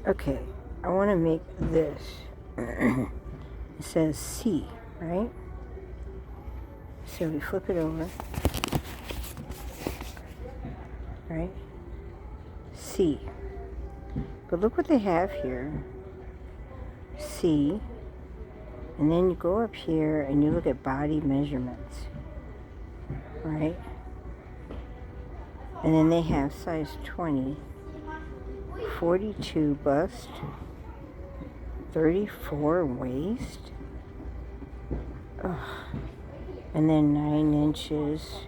Okay, I want to make this. It says C, right? So we flip it over, right? C. But look what they have here. C. And then you go up here and you look at body measurements, right? And then they have size 20, 42 bust, 34 waist. Ugh. And then 9 inches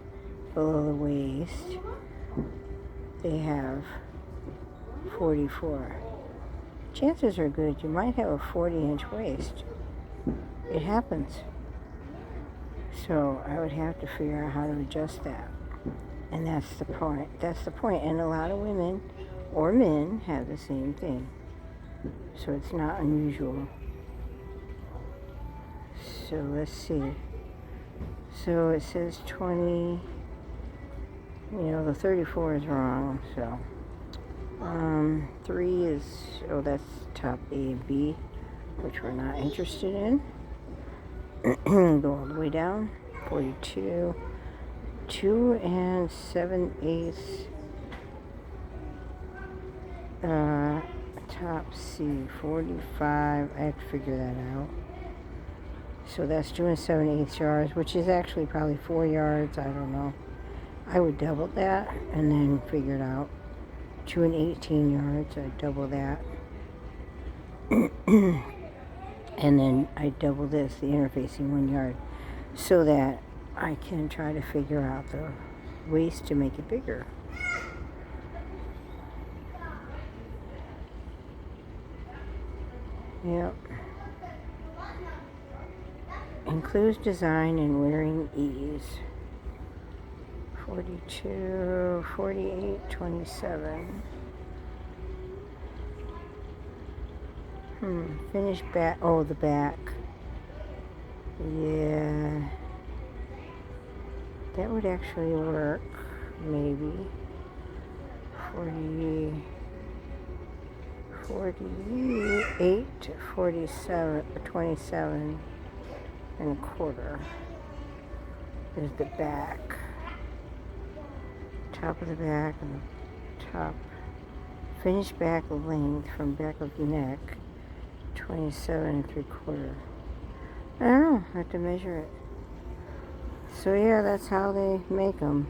below the waist, they have 44. Chances are good you might have a 40-inch waist. It happens. So I would have to figure out how to adjust that. And that's the point. That's the point. And a lot of women or men have the same thing. So it's not unusual. So let's see. So it says 20. The 34 is wrong. So 3 is, that's top A and B, which we're not interested in. Go all the way down. 42. 2 7/8 top C, 45. I have to figure that out. So that's 2 7/8 yards, which is actually probably 4 yards. I don't know. I would double that and then figure it out. 2 18 yards. I'd double that. And then I double this, the interfacing 1 yard, so that I can try to figure out the waist to make it bigger. Yep. Includes design and wearing ease. 42, 48, 27. Finish back. Oh, the back. Yeah. That would actually work, maybe. 48, 47, 27 and a quarter is the back. Top of the back and the top. Finish back length from back of neck, 27 3/4. I don't know, I have to measure it. So yeah, that's how they make them.